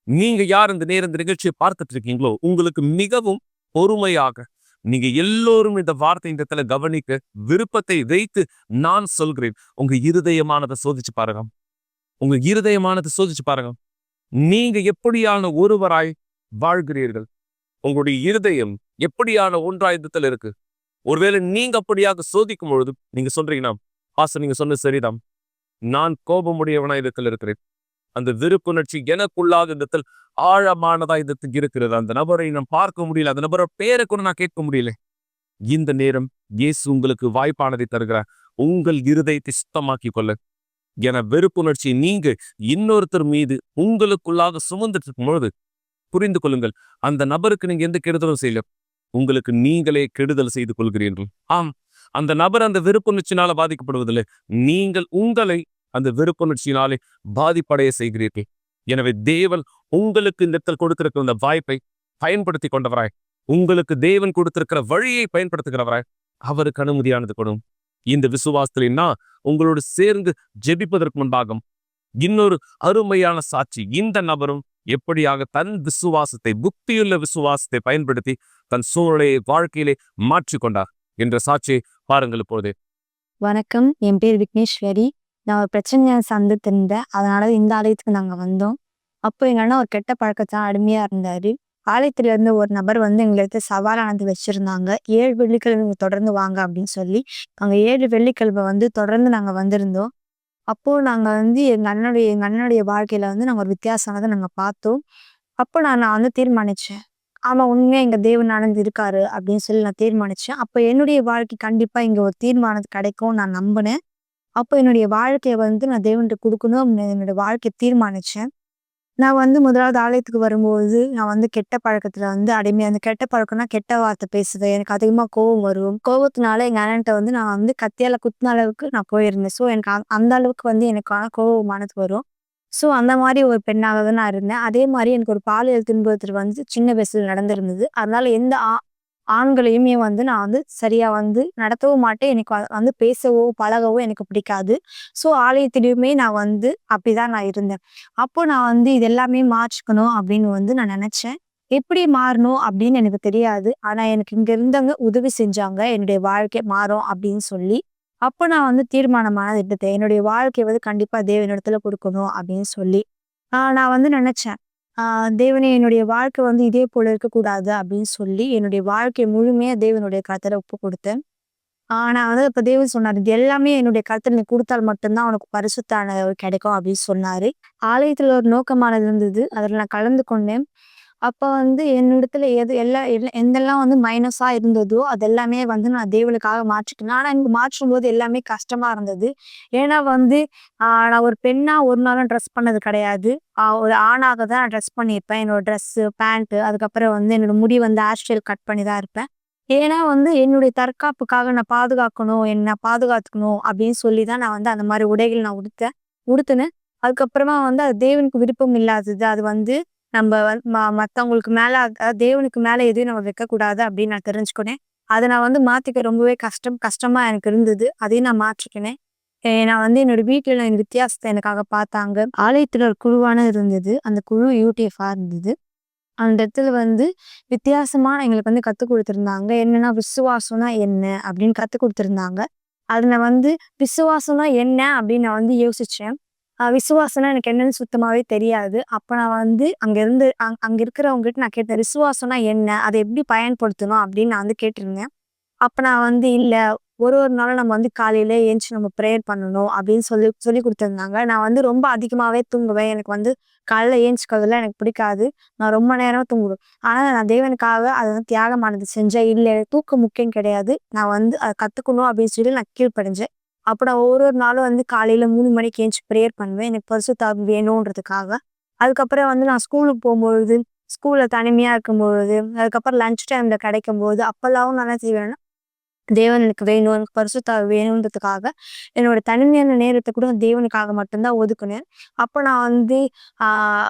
நீங்க யார் இந்த நேரம் இந்த நிகழ்ச்சியை பார்த்துட்டு இருக்கீங்களோ, உங்களுக்கு மிகவும் பொறுமையாக நீங்க எல்லோரும் இந்த வார்த்தை இந்த இடத்துல கவனிக்க விருப்பத்தை வைத்து நான் சொல்கிறேன். உங்க இருதயமானதை சோதிச்சு பாருங்க. உங்க இருதயமானதை சோதிச்சு பாருங்க. நீங்க எப்படியான ஒருவராய் வாழ்கிறீர்கள்? உங்களுடைய இருதயம் எப்படியான ஒன்றாயுதத்தில் இருக்கு? ஒருவேளை நீங்க அப்படியாக சோதிக்கும் பொழுது நீங்க சொல்றீங்கன்னா, பாஸ்டர் நீங்க சொன்னது சரிதான், நான் கோபமுடையவனா இடத்தில் இருக்கிறேன். அந்த விருப்புணர்ச்சி எனக்குள்ளாக இடத்தில் ஆழமானதா இடத்துக்கு இருக்கிறது. அந்த நபரை நான் பார்க்க முடியல. அந்த நபரோட பேரை கூட நான் கேட்க முடியல. இந்த நேரம் இயேசு உங்களுக்கு வாய்ப்பானதை தருகிறார். உங்கள் இருதயத்தை சுத்தமாக்கிக் கொள்ள. என வெறுப்புணர்ச்சி நீங்க இன்னொருத்தர் மீது உங்களுக்குள்ளாக சுமந்துட்டு இருக்கும் பொழுது புரிந்து கொள்ளுங்கள், அந்த நபருக்கு நீங்க எந்த கெடுதலும் செய்யல. உங்களுக்கு நீங்களே கெடுதல் செய்து கொள்கிறீர்கள். ஆம், அந்த நபர் அந்த வெறுப்புணர்ச்சினால பாதிக்கப்படுவதில்லை. நீங்கள் உங்களை அந்த வெறுப்புணர்ச்சியினாலே பாதிப்படைய செய்கிறீர்கள். எனவே தேவன் உங்களுக்கு இந்த இடத்தில் கொடுத்திருக்கிற அந்த வாய்ப்பை பயன்படுத்தி கொண்டவராய், உங்களுக்கு தேவன் கொடுத்திருக்கிற வழியை பயன்படுத்துகிறவராய் அவருக்கு அனுமதியானது கொடும். இந்த விசுவாசத்தினா உங்களோடு சேர்ந்து ஜெபிப்பதற்கு முன்பாக இன்னொரு அருமையான சாட்சி. இந்த நபரும் எப்படியாக தன் விசுவாசத்தை, புத்தியுள்ள விசுவாசத்தை பயன்படுத்தி தன் சூழலை வாழ்க்கையிலே மாற்றிக்கொண்டார் என்ற சாட்சியை பாருங்கள் இப்பொழுது. வணக்கம், என் பேர் விக்னேஸ்வரி. நான் ஒரு பிரச்சனையை சந்தித்திருந்தேன். அதனால இந்த ஆலயத்துக்கு நாங்க வந்தோம். அப்போ எங்க அண்ணா ஒரு கெட்ட பழக்கத்தான் அடிமையா இருந்தாரு. ஆலயத்துல இருந்து ஒரு நபர் வந்து எங்களுக்கு சவாலானது வச்சிருந்தாங்க. 7 வெள்ளிக்கிழமை தொடர்ந்து வாங்க அப்படின்னு சொல்லி. அங்க 7 வெள்ளிக்கிழமை வந்து தொடர்ந்து நாங்க வந்திருந்தோம். அப்போ நாங்க வந்து எங்க அண்ணனுடைய வாழ்க்கையில வந்து நாங்க ஒரு வித்தியாசமானதை நாங்க பார்த்தோம். அப்போ நான் வந்து தீர்மானிச்சேன், ஆமா உண்மையா எங்க தேவனானது இருக்காரு அப்படின்னு சொல்லி நான் தீர்மானிச்சேன். அப்போ என்னுடைய வாழ்க்கை கண்டிப்பா இங்க ஒரு தீர்மானம் கிடைக்கும் நான் நம்பினேன். அப்போ என்னுடைய வாழ்க்கையை வந்து நான் தேவன்கிட்ட கொடுக்கணும் அப்படின்னு என்னோட வாழ்க்கையை தீர்மானிச்சேன். நான் வந்து முதலாவது ஆலயத்துக்கு வரும்போது நான் வந்து கெட்ட பழக்கத்துல வந்து அடிமையா அந்த கெட்ட பழக்கம்னா கெட்ட வார்த்தை பேசுவேன். எனக்கு அதிகமா கோவம் வரும். கோவத்தினால எங்க அண்ணன்ட்ட வந்து நான் வந்து கத்தியால குத்துன அளவுக்கு நான் போயிருந்தேன். ஸோ எனக்கு அந்த அளவுக்கு வந்து எனக்கான கோபமானது வரும். ஸோ அந்த மாதிரி ஒரு பெண்ணாக தான் நான் இருந்தேன். அதே மாதிரி எனக்கு ஒரு பாலியல் துன்புறுத்தல் வந்து சின்ன வயசுல நடந்திருந்தது. அதனால எந்த ஆண்களையுமே வந்து நான் வந்து சரியா வந்து நடத்தவும் மாட்டேன். எனக்கு வந்து பேசவோ பழகவோ எனக்கு பிடிக்காது. ஸோ ஆலயத்திலயுமே நான் வந்து அப்படிதான் நான் இருந்தேன். அப்போ நான் வந்து இது எல்லாமே மாற்றிக்கணும் அப்படின்னு வந்து நான் நினைச்சேன். எப்படி மாறணும் அப்படின்னு எனக்கு தெரியாது. ஆனா எனக்கு இங்க இருந்தவங்க உதவி செஞ்சாங்க. என்னுடைய வாழ்க்கை மாறும் அப்படின்னு சொல்லி. அப்போ நான் வந்து தீர்மானமானது எடுத்தேன். என்னுடைய வாழ்க்கையை வந்து கண்டிப்பா தேவனிடத்துல கொடுக்கணும் அப்படின்னு சொல்லி. நான் வந்து நினைச்சேன், தேவனே என்னுடைய வாழ்க்கை வந்து இதே போல இருக்கக்கூடாது அப்படின்னு சொல்லி என்னுடைய வாழ்க்கையை முழுமையா தேவனுடைய கருத்துல ஒப்பு கொடுத்தேன். நான் வந்து இப்ப தேவன் சொன்னாரு, இது எல்லாமே என்னுடைய கருத்துல நீ கொடுத்தால் மட்டும்தான் உனக்கு பரிசுத்தான கிடைக்கும் அப்படின்னு சொன்னாரு. ஆலயத்துல ஒரு நோக்கமானது இருந்தது. அதுல நான் கலந்து கொண்டேன். அப்ப வந்து என்னிடத்துல எந்தெல்லாம் வந்து மைனஸா இருந்ததோ அதெல்லாமே வந்து நான் தேவனுக்காக மாற்றிக்கினேன். ஆனா எனக்கு மாற்றும்போது எல்லாமே கஷ்டமா இருந்தது. ஏன்னா வந்து நான் ஒரு பெண்ணா ஒரு நாளும் ட்ரெஸ் பண்ணது கிடையாது. ஒரு ஆணாக தான் நான் ட்ரெஸ் பண்ணியிருப்பேன். என்னோட ட்ரெஸ்ஸு, பேண்ட், அதுக்கப்புறம் வந்து என்னோட முடி வந்து ஹேர் ஸ்டைல் கட் பண்ணி தான் இருப்பேன். ஏன்னா வந்து என்னுடைய தற்காப்புக்காக நான் பாதுகாக்கணும், என்ன பாதுகாத்துக்கணும் அப்படின்னு சொல்லி தான் நான் வந்து அந்த மாரி உடைகள் நான் உடுத்தினேன். அதுக்கப்புறமா வந்து அது தேவனுக்கு விருப்பம் இல்லாதது. அது வந்து நம்ம மத்தவங்களுக்கு மேல தேவனுக்கு மேல எதையும் நம்ம வைக்கக்கூடாது அப்படின்னு நான் தெரிஞ்சுக்கினேன். அத நான் வந்து மாத்திக்க ரொம்பவே கஷ்டமா எனக்கு இருந்தது. அதையும் நான் மாற்றிக்கினேன். நான் வந்து என்னோட வீட்ல என் வித்தியாசத்த எனக்காக பார்த்தாங்க. ஆலயத்துல ஒரு குழுவான இருந்தது. அந்த குழு யூடிஎஃப்பா இருந்தது. அந்த இடத்துல வந்து வித்தியாசமா எங்களுக்கு வந்து கத்துக் குடுத்திருந்தாங்க. என்னன்னா, விசுவாசம்னா என்ன? அப்படின்னு கத்துக் குடுத்திருந்தாங்க. அதுல வந்து விசுவாசம்னா என்ன? அப்படின்னு நான் வந்து யோசிச்சேன். விசுவாசம்னா எனக்கு என்னன்னு சுத்தமாவே தெரியாது. அப்ப நான் வந்து அங்க இருக்கிறவங்ககிட்ட நான் கேட்டேன். விசுவாசம்னா என்ன? அத எப்படி பயன்படுத்தணும்? அப்படின்னு நான் வந்து கேட்டிருந்தேன். அப்ப நான் வந்து இல்ல, ஒரு ஒரு நாளும் நம்ம வந்து காலையில எந்திச்சு நம்ம ப்ரேயர் பண்ணணும் அப்படின்னு சொல்லிக் குடுத்திருந்தாங்க. நான் வந்து ரொம்ப அதிகமாவே தூங்குவேன். எனக்கு வந்து காலையில ஏந்திச்சுக்கிறதெல்லாம் எனக்கு பிடிக்காது. நான் ரொம்ப நேரம் தூங்குவேன். ஆனா நான் தேவனுக்காக அத வந்து தியாகமானது செஞ்சேன். இல்ல எனக்கு தூக்கம் முக்கியம் கிடையாது. நான் வந்து அத கத்துக்கணும் அப்படின்னு சொல்லி நான் கீழ்ப்படிஞ்சேன். அப்ப நான் ஒரு ஒரு நாளும் வந்து காலையில 3 மணிக்கு எந்திச்சு ப்ரேயர் பண்ணுவேன். எனக்கு பரிசுத்த ஆவி வேணுன்றதுக்காக. அதுக்கப்புறம் வந்து நான் ஸ்கூலுக்கு போகும்பொழுது, ஸ்கூல்ல தனிமையா இருக்கும்பொழுது, அதுக்கப்புறம் லஞ்ச் டைம்ல கிடைக்கும்போது, அப்பல்லாம் நான் என்ன செய்வேன்னா, தேவன் எனக்கு வேணும், எனக்கு பரிசுத்த ஆவி வேணுன்றதுக்காக, என்னோட தனிமையான நேரத்த கூட தேவனுக்காக மட்டும் தான் ஒதுக்குனேன். அப்ப நான் வந்து ஆ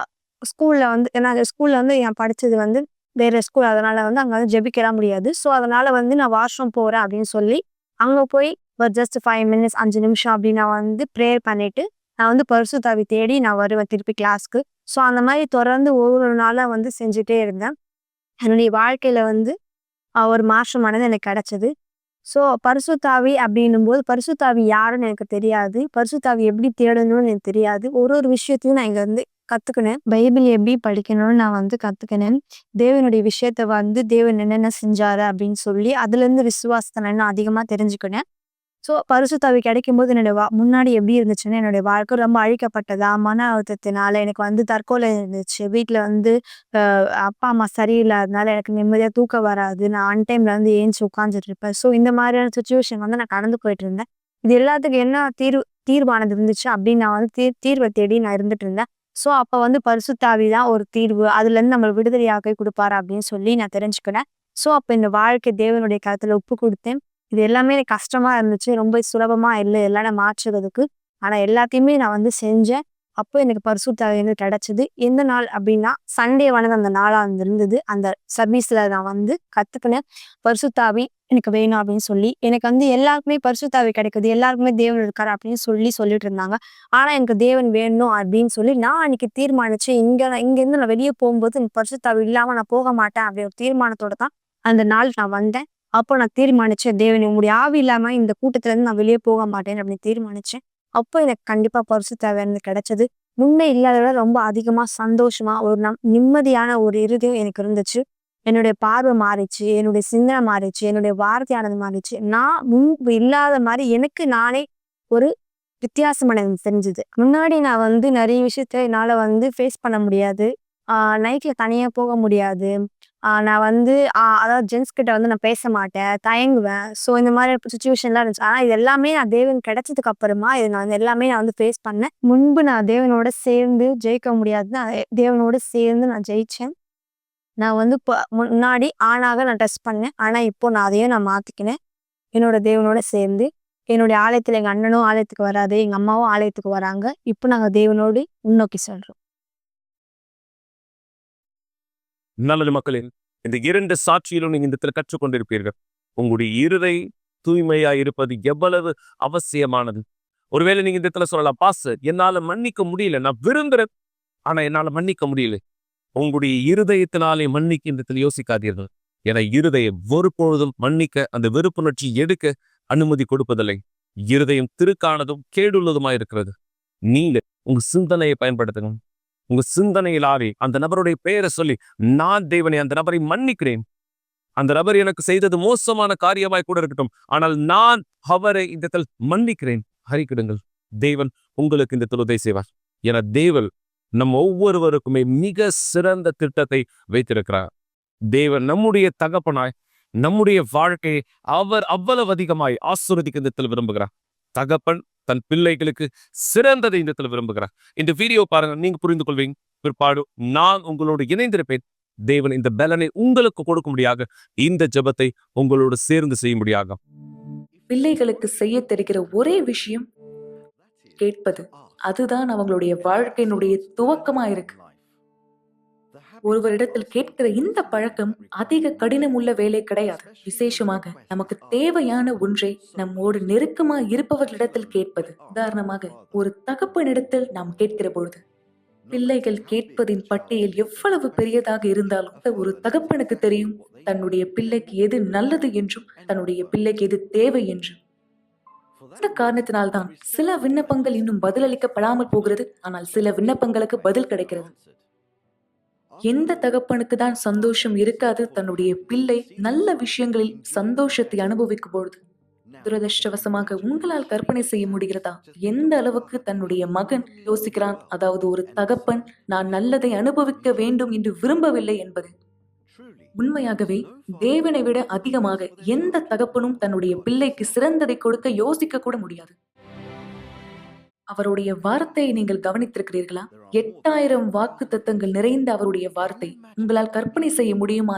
ஸ்கூல்ல வந்து ஸ்கூல்ல வந்து நான் படிச்சது வந்து வேற ஸ்கூல். அதனால வந்து அங்க வந்து ஜெபிக்கலாம் முடியாது. ஸோ, அதனால வந்து நான் வாஷ்ரூம் போறேன் அப்படின்னு சொல்லி, அங்க போய் ஒரு ஜஸ்ட் 5 மினிட்ஸ் 5 நிமிஷம் அப்படி நான் வந்து ப்ரேயர் பண்ணிட்டு, நான் வந்து பரிசுத்த ஆவி தேடி நான் வருவேன் திருப்பி கிளாஸ்க்கு. ஸோ, அந்த மாரி தொடர்ந்து ஒரு ஒரு நாளா வந்து செஞ்சுட்டே இருந்தேன். என்னுடைய வாழ்க்கையில வந்து ஒரு மாற்றமானது எனக்கு கிடைச்சது. ஸோ, பரிசுத்த ஆவி அப்படின்னும்போது, பரிசுத்த ஆவி யாருன்னு எனக்கு தெரியாது. பரிசுத்த ஆவி எப்படி தேடணும்னு எனக்கு தெரியாது. ஒரு ஒரு விஷயத்தையும் நான் இங்க வந்து கத்துக்கினேன். பைபிள் எப்படி படிக்கணும்னு நான் வந்து கத்துக்கினேன். தேவனுடைய விஷயத்த வந்து தேவன் என்னென்ன செஞ்சாரு அப்படின்னு சொல்லி, அதுலேருந்து விசுவாசத்த நான் இன்னும் அதிகமா தெரிஞ்சுக்கினேன். ஸோ, பரிசுத்த ஆவி கிடைக்கும்போது என்னுடைய முன்னாடி எப்படி இருந்துச்சுன்னா, என்னுடைய வாழ்க்கை ரொம்ப அழிக்கப்பட்டதா, மன அழுத்தத்தினால எனக்கு வந்து தற்கொலை இருந்துச்சு. வீட்ல வந்து அப்பா, அம்மா சரியில்லாதனால எனக்கு நிம்மதியா தூக்கம் வராது. நான் அன்டைம்ல வந்து ஏந்திச்சு உட்கார்ந்துட்டு இருப்பேன். ஸோ, இந்த மாதிரியான சிச்சுவேஷன் வந்து நான் கடந்து போயிட்டு இருந்தேன். இது எல்லாத்துக்கும் என்ன தீர்வானது இருந்துச்சு அப்படின்னு நான் வந்து தீர்வ தேடி நான் இருந்துட்டு இருந்தேன். ஸோ, அப்ப வந்து பரிசுத்த ஆவி தான் ஒரு தீர்வு. அதுலேருந்து நம்மள விடுதலையாக்கி குடுப்பாரு அப்படின்னு சொல்லி நான் தெரிஞ்சுக்கினேன். ஸோ, அப்ப இந்த வாழ்க்கை தேவனுடைய கரத்துல ஒப்பு குடுத்தேன். இது எல்லாமே எனக்கு கஷ்டமா இருந்துச்சு. ரொம்ப சுலபமா இல்ல எல்லாம் நான் மாற்றுறதுக்கு. ஆனா எல்லாத்தையுமே நான் வந்து செஞ்சேன். அப்போ எனக்கு பரிசுத்த ஆவி வந்து கிடைச்சது. எந்த நாள் அப்படின்னா, சண்டே வந்து அந்த நாளா இருந்தது. அந்த சர்வீஸ்ல நான் வந்து கத்துக்கினேன். பரிசுத்த ஆவி எனக்கு வேணும் அப்படின்னு சொல்லி. எனக்கு வந்து எல்லாருக்குமே பரிசுத்த ஆவி கிடைக்குது. எல்லாருக்குமே தேவன் இருக்காரு அப்படின்னு சொல்லிட்டு இருந்தாங்க. ஆனா எனக்கு தேவன் வேணும் அப்படின்னு சொல்லி நான் அன்னைக்கு தீர்மானிச்சேன். இங்கேருந்து நான் வெளிய போகும்போது எனக்கு பரிசுத்த ஆவி இல்லாம நான் போக மாட்டேன் அப்படி ஒரு தீர்மானத்தோட தான் அந்த நாள் நான் வந்தேன். அப்போ நான் தீர்மானிச்சேன், தேவனே உம்முடைய ஆவி இல்லாம இந்த கூட்டத்துல இருந்து நான் வெளியே போக மாட்டேன் அப்படின்னு தீர்மானிச்சேன். அப்போ எனக்கு கண்டிப்பா பரிசுத்த ஆவி எனக்கு கிடைச்சது. முன்னே இல்லாத விட ரொம்ப அதிகமா சந்தோஷமா ஒரு நிம்மதியான ஒரு இருதயம் எனக்கு இருந்துச்சு. என்னுடைய பார்வை மாறிச்சு, என்னுடைய சிந்தனை மாறிச்சு, என்னுடைய வார்த்தையானது மாறிச்சு. நான் முன்பு இல்லாத மாரி எனக்கு நானே ஒரு வித்தியாசம் எனக்கு தெரிஞ்சது. முன்னாடி நான் வந்து நிறைய விஷயத்த என்னால வந்து ஃபேஸ் பண்ண முடியாது. நைட்ல தனியா போக முடியாது. நான் வந்து அதாவது ஜென்ஸ் கிட்ட வந்து நான் பேச மாட்டேன். தயங்குவேன். ஸோ இந்த மாரி சிச்சுவேஷன்லாம் இருந்துச்சு. ஆனா இது எல்லாமே நான் தேவன் கிடைச்சதுக்கு அப்புறமா இது நான் எல்லாமே நான் வந்து ஃபேஸ் பண்ணேன். முன்பு நான் தேவனோட சேர்ந்து ஜெயிக்க முடியாதுன்னு தேவனோட சேர்ந்து நான் ஜெயிச்சேன். நான் வந்து முன்னாடி ஆணாக நான் டெஸ்ட் பண்ணேன். ஆனா இப்போ நான் அதையும் நான் மாத்திக்கினேன். என்னோட தேவனோட சேர்ந்து. என்னுடைய ஆலயத்துல எங்க அண்ணனும் ஆலயத்துக்கு வராரு. எங்க அம்மாவும் ஆலயத்துக்கு வராங்க. இப்போ நாங்க தேவனோடு முன்னோக்கி செல்றோம். நல்லது மக்களே, இந்த 2 சாட்சியிலும் நீங்க இந்த இடத்துல கற்றுக்கொண்டிருப்பீர்கள். உங்களுடைய இருதை தூய்மையா இருப்பது எவ்வளவு அவசியமானது. ஒருவேளை நீங்க இந்த இடத்துல சொல்லலாம், பாஸ்டர் என்னால மன்னிக்க முடியல, நான் விரும்புறேன் ஆனா என்னால மன்னிக்க முடியல. உங்களுடைய இருதயத்தினாலே மன்னிக்க இந்த இடத்துல யோசிக்காதீர்கள். ஏன்னா இருதயம் ஒருபொழுதும் மன்னிக்க அந்த வெறுப்புணர்ச்சி எடுக்க அனுமதி கொடுப்பதில்லை. இருதயம் திருக்கானதும் கேடுள்ளதுமா இருக்கிறது. நீங்க உங்க சிந்தனையை பயன்படுத்தணும். உங்க சிந்தனையிலாவே அந்த நபருடைய பெயரை சொல்லி, நான் தேவனை அந்த நபரை மன்னிக்கிறேன். அந்த நபர் எனக்கு செய்தது மோசமான காரியமாய் கூட இருக்கட்டும், ஆனால் நான் அவரை இந்த இடத்தில் மன்னிக்கிறேன். அறிக்கிடுங்கள். தேவன் உங்களுக்கு இந்த உதவி செய்வார். என தேவன் நம் ஒவ்வொருவருக்குமே மிக சிறந்த திட்டத்தை வைத்திருக்கிறார். தேவன் நம்முடைய தகப்பனாய் நம்முடைய வாழ்க்கையை அவர் அவ்வளவு அதிகமாய் ஆசீர்வதிக்க இந்த இடத்தில் விரும்புகிறார். தகப்பன் தன் பிள்ளைகளுக்கு சிறந்ததை இந்த இடத்தில் விரும்புகிறார். இந்த வீடியோ பாருங்க, நீங்க புரிந்து கொள்வீங்க. பிற்பாடு நான் உங்களோடு இணைந்திருப்பேன். தேவன் இந்த பலனை உங்களுக்கு கொடுக்கும்படியாக இந்த ஜெபத்தை உங்களோடு சேர்ந்து செய்யும்படியாக. பிள்ளைகளுக்கு செய்ய தெரிகிற ஒரே விஷயம் கேட்பது. அதுதான் அவங்களுடைய வாழ்க்கையினுடைய துவக்கமா இருக்கு. ஒருவரிடத்தில் கேட்கிற இந்த பழக்கம் அதிக கடினம் உள்ள வேலை கிடையாது. விசேஷமாக நமக்கு தேவையான ஒன்றை நம்மோடு நெருக்கமா இருப்பவர்களிடத்தில் கேட்பது. உதாரணமாக, ஒரு தகப்பனிடத்தில் நாம் கேட்கிற பொழுது, பிள்ளைகள் கேட்பதின் பட்டியல் எவ்வளவு பெரியதாக இருந்தாலும் ஒரு தகப்பனுக்கு தெரியும் தன்னுடைய பிள்ளைக்கு எது நல்லது என்றும் தன்னுடைய பிள்ளைக்கு எது தேவை என்றும். இந்த காரணத்தினால்தான் சில விண்ணப்பங்கள் இன்னும் பதிலளிக்கப்படாமல் போகிறது, ஆனால் சில விண்ணப்பங்களுக்கு பதில் கிடைக்கிறது. எந்த தகப்பனுக்கு தான் சந்தோஷம் இருக்காது தன்னுடைய பிள்ளை நல்ல விஷயங்களில் சந்தோஷத்தை அனுபவிக்கும் பொழுது? துரதிருஷ்டவசமாக உங்களால் கற்பனை செய்ய முடிகிறதா எந்த அளவுக்கு தன்னுடைய மகன் யோசிக்கிறான், அதாவது ஒரு தகப்பன் நான் நல்லதை அனுபவிக்க வேண்டும் என்று விரும்பவில்லை என்பது? உண்மையாகவே தேவனை விட அதிகமாக எந்த தகப்பனும் தன்னுடைய பிள்ளைக்கு சிறந்ததை கொடுக்க யோசிக்க கூட முடியாது. அவருடைய வார்த்தையை நீங்கள் கவனித்திருக்கிறீர்களா? 8000 வாக்கு தத்தங்கள் நிறைந்த அவருடைய வார்த்தை உங்களால் கற்பனை செய்ய முடியுமா?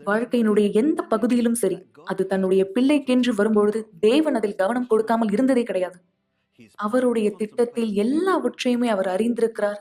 வாழ்க்கையினுடைய எந்த பகுதியிலும் சரி, அது தன்னுடைய பிள்ளைக்கென்று வரும்பொழுது தேவன் அதில் கவனம் கொடுக்காமல் இருந்ததே கிடையாது. அவருடைய திட்டத்தில் எல்லாவற்றையுமே அவர் அறிந்திருக்கிறார்.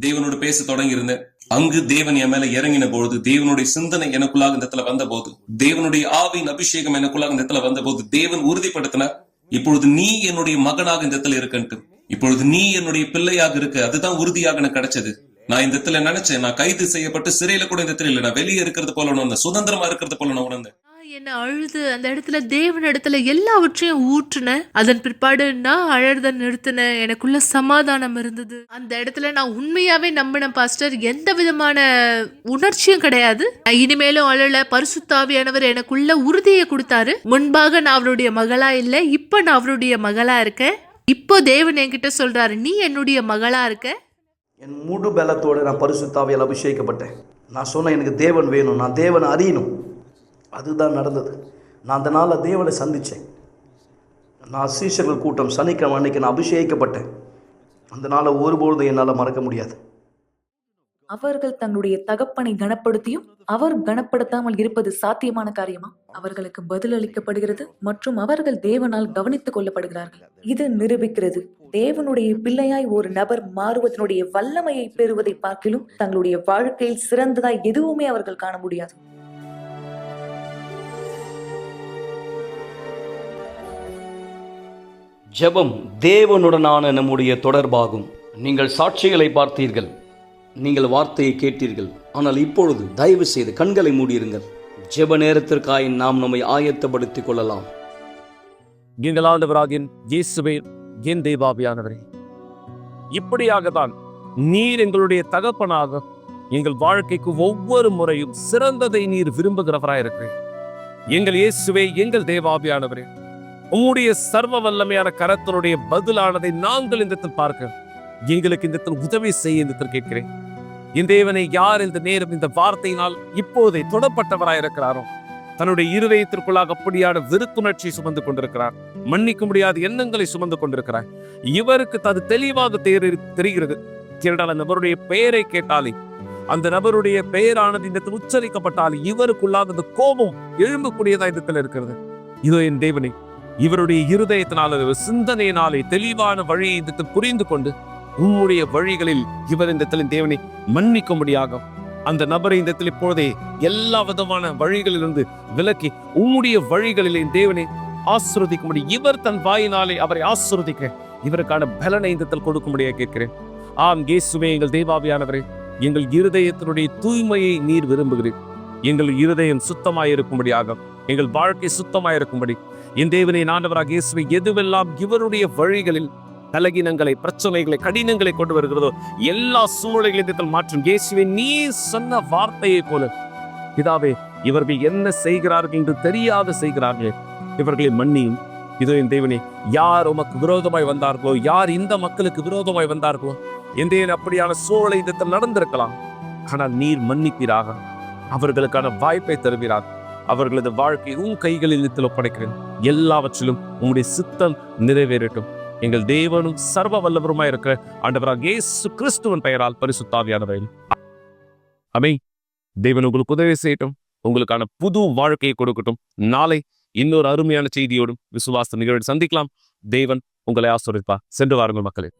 தேவனோடு பேச தொடங்கி இருந்தேன். அங்கு தேவன் என் மேல இறங்கின பொழுது, தேவனுடைய சிந்தனை எனக்குள்ளாக இந்த இடத்துல வந்த போது, தேவனுடைய ஆவியின் அபிஷேகம் எனக்குள்ளாக இந்த இடத்துல வந்த போது, தேவன் உறுதிப்படுத்தினார், இப்பொழுது நீ என்னுடைய மகனாக இந்த இடத்துல இருக்கன்ட்டு, இப்பொழுது நீ என்னுடைய பிள்ளையாக இருக்க. அதுதான் உறுதியாக எனக்கு கிடைச்சது. நான் இந்த இடத்துல நினைச்சேன், நான் கைது செய்யப்பட்டு சிறையில கூட இந்த இடத்துல இல்லை, நான் வெளியே இருக்கிறது போல உணர்ந்தேன், சுதந்திரமா இருக்கிறது போல நான் உணர்ந்தேன். என்ன அழுது அந்த இடத்துல தேவன் இடத்துல எல்லாவற்றையும் ஊற்றுனேன். அதன் பிற்பாடு நான் அழறத நிறுத்தினேன். எனக்குள்ள சமாதானம் இருந்தது. அந்த இடத்துல நான் உண்மையாவே நம்பின பாஸ்டர், எந்த விதமான உணர்ச்சியும் கிடையாது. நான் இனிமேலும் அழல. பரிசுத்தாவியானவர் எனக்குள்ள உறுதியை கொடுத்தாரு. முன்பாக நான் அவருடைய மகளா இல்லை, இப்ப நான் அவருடைய மகளா இருக்கேன். இப்போ தேவன் என்கிட்ட சொல்றாரு, நீ என்னுடைய மகளா இருக்க. என் முழு பலத்தோடு நான் பரிசுத்தாவியால் அபிஷேகிக்கப்பட்டேன். நான் சொன்னேன், எனக்கு தேவன் வேணும், நான் தேவனை அறியணும். அதுதான் நடந்தது. நான் அந்த நாளில் தேவனை சந்தித்தேன். நான் சீஷர்கள் கூட்டம் சனிக்கிழமை அன்னைக்கு நான் அபிஷேகிக்கப்பட்டேன். அந்த நாளை ஒருபொழுதும் என்னால் மறக்க முடியாது. அவர்கள் தன்னுடைய தகப்பனை கனப்படுத்தியும் அவர் கனப்படுத்தாமல் இருப்பது சாத்தியமான காரியமா? அவர்களுக்கு பதிலளிக்கப்படுகிறது மற்றும் அவர்கள் தேவனால் கவனித்துக் கொள்ளப்படுகிறார்கள். இது நிரூபிக்கிறது, தேவனுடைய பிள்ளையாய் ஒரு நபர் மாறுவதனுடைய வல்லமையை பெறுவதை பார்க்கிலும் தங்களுடைய வாழ்க்கையில் சிறந்ததாய் எதுவுமே அவர்கள் காண முடியாது. ஜெபம் தேவனுடனான நம்முடைய தொடர்பாகும். நீங்கள் சாட்சிகளை பார்த்தீர்கள், நீங்கள் வார்த்தையை கேட்டீர்கள். ஆனால் இப்பொழுது தயவு செய்து கண்களை மூடியிருங்கள். ஜெப நேரத்திற்காய் நாம் நம்மை ஆயத்தப்படுத்திக் கொள்ளலாம். எங்கள் ஆண்டவராகிய இயேசுவே, என் தேவாவியானவரே, இப்படியாகத்தான் நீர் எங்களுடைய தகப்பனாக எங்கள் வாழ்க்கைக்கு ஒவ்வொரு முறையும் சிறந்ததை நீர் விரும்புகிறவராயிருக்கிறீர். எங்கள் இயேசுவே, எங்கள் தேவாவியானவரே, உம்முடைய சர்வ வல்லமையான கரத்தினுடைய பதிலானதை நாங்கள் இந்த பார்க்க எங்களுக்கு இந்த உதவி செய்ய இந்த கேட்கிறேன். என் தேவனை, யார் இந்த நேரம் இந்த வார்த்தையினால் இப்போதே தொடப்பட்டவராயிருக்கிறாரோ, தன்னுடைய இருதயத்திற்குள்ளாக அப்படியான வெறுப்புணர்ச்சியை சுமந்து கொண்டிருக்கிறார், மன்னிக்க முடியாத எண்ணங்களை சுமந்து கொண்டிருக்கிறார். இவருக்கு அது தெளிவாக தெரிகிறது. அந்த நபருடைய பெயரை கேட்டாலே, அந்த நபருடைய பெயரானது இந்த உச்சரிக்கப்பட்டாலே இவருக்குள்ளாக அந்த கோபம் எழும்பக்கூடியதா இந்த இருக்கிறது. இதோ என் தேவனை, இவருடைய இருதயத்தினால சிந்தனையினாலே தெளிவான வழியை இந்த புரிந்து கொண்டு உம்முடைய வழிகளில் இவர் இந்த தேவனை மன்னிக்கும்படியாக அந்த நபரை இந்த இப்பொழுதே எல்லா விதமான வழிகளிலிருந்து விலக்கி உம்முடைய வழிகளில் என் தேவனை ஆசீர்வதிக்கும்படி இவர் தன் வாயினாலே அவரை ஆசீர்வதிக்க இவருக்கான பலனை இந்த கொடுக்கும்படியாக கேட்கிறேன். ஆம் இயேசுவே, எங்கள் தேவாவியானவரே, எங்கள் இருதயத்தினுடைய தூய்மையை நீர் விரும்புகிறீர். எங்கள் இருதயம் சுத்தமாயிருக்கும்படியாக, எங்கள் வாழ்க்கை சுத்தமாயிருக்கும்படி என் தேவனை ஆண்டவராக இயேசுவே, எதுவெல்லாம் இவருடைய வழிகளில் பலகீனங்களை, பிரச்சனைகளை, கடினங்களை கொண்டு வருகிறதோ எல்லா சூழ்நிலைகளில் மாற்றும் இயேசுவே நீ சொன்ன வார்த்தையை போல பிதாவே, இவர்கள் என்ன செய்கிறார்கள் என்று தெரியாத செய்கிறார்கள், இவர்களை மன்னியும். இதோ என் தேவனே, யார் உமக்கு விரோதமாய் வந்தார்களோ, யார் இந்த மக்களுக்கு விரோதமாய் வந்தார்களோ, எந்த அப்படியான சூழலை இந்த நடந்திருக்கலாம். ஆனால் நீர் மன்னிப்பீராக, அவர்களுக்கான வாய்ப்பை தருவீராக. அவர்களது வாழ்க்கை உன் கைகளில் ஒப்படைக்கிறேன். எல்லாவற்றிலும் உங்களுடைய சித்தம் நிறைவேறட்டும். எங்கள் தேவனும் சர்வ வல்லவருமாய் இருக்கிற ஆண்டவராகிய இயேசு கிறிஸ்துவின் பெயரால் பரிசுத்த ஆவியானவரே ஆமென். தேவன் உங்களுக்கு உதவி செய்யட்டும், உங்களுக்கான புது வாழ்க்கையை கொடுக்கட்டும். நாளை இன்னொரு அருமையான செய்தியோடும் விசுவாச நிகழ்ச்சி சந்திக்கலாம். தேவன் உங்களை ஆசீர்வதிப்பார். சென்று வாருங்கள் மக்களே.